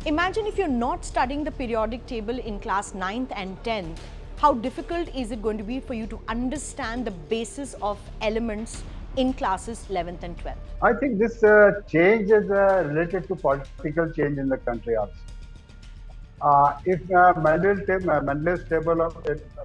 Imagine if you're not studying the periodic table in class 9th and 10th, how difficult is it going to be for you to understand the basis of elements in classes 11th and 12th? I think this change is related to political change in the country also. If Mendel's table of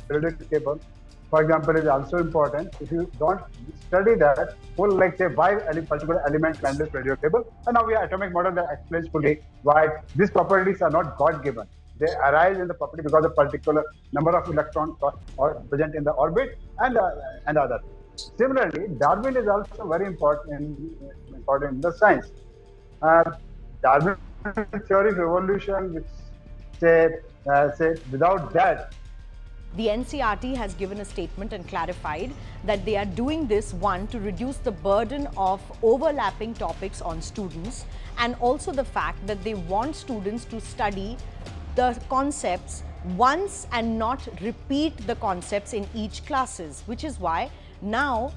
periodic table, for example, is also important. If you don't study that, well, like say why any particular element Mendel's periodic table, and now we have atomic model that explains fully why these properties are not God given. They arise in the property because of particular number of electrons are present in the orbit and other. Similarly, Darwin is also very important in the science. Uh, Darwin theory of evolution, which say without that. The NCERT has given a statement and clarified that they are doing this, one, to reduce the burden of overlapping topics on students, and also the fact that they want students to study the concepts once and not repeat the concepts in each classes, which is why now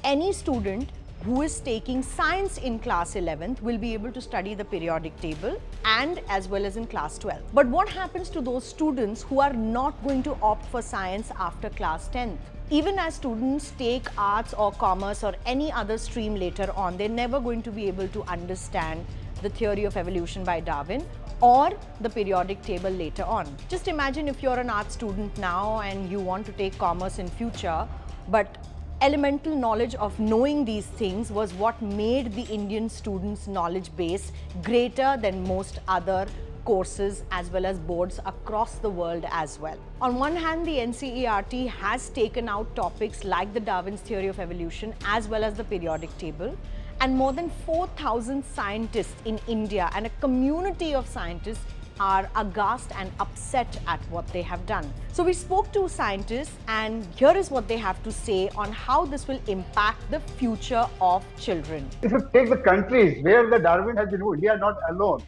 any student who is taking science in class 11th will be able to study the periodic table and as well as in class 12. But what happens to those students who are not going to opt for science after class 10th? Even as students take arts or commerce or any other stream later on, they're never going to be able to understand the theory of evolution by Darwin or the periodic table later on. Just imagine if you're an art student now and you want to take commerce in future, but elemental knowledge of knowing these things was what made the Indian students' knowledge base greater than most other courses as well as boards across the world as well. On one hand, the NCERT has taken out topics like the Darwin's theory of evolution as well as the periodic table, and more than 4,000 scientists in India and a community of scientists are aghast and upset at what they have done. So we spoke to scientists and here is what they have to say on how this will impact the future of children. If you take the countries where the Darwin has been removed, India is not alone,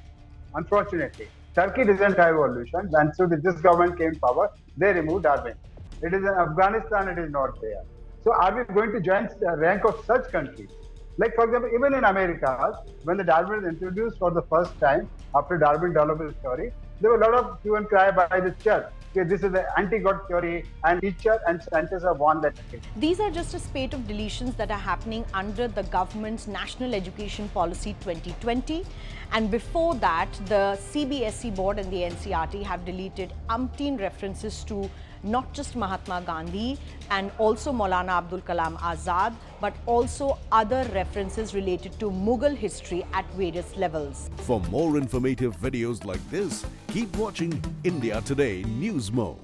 unfortunately. Turkey doesn't have evolution, and so this government came in power, they removed Darwin. It is in Afghanistan, it is not there. So are we going to join the rank of such countries? Like for example, even in America, when the Darwin was introduced for the first time, after Darwin developed his theory, there were a lot of hue and cry by the church. Okay, this is the anti-God theory, and teacher and scientists have won that case. These are just a spate of deletions that are happening under the government's National Education Policy 2020. And before that, the CBSE board and the NCERT have deleted umpteen references to not just Mahatma Gandhi and also Maulana Abdul Kalam Azad, but also other references related to Mughal history at various levels. For more informative videos like this, keep watching India Today News Mo.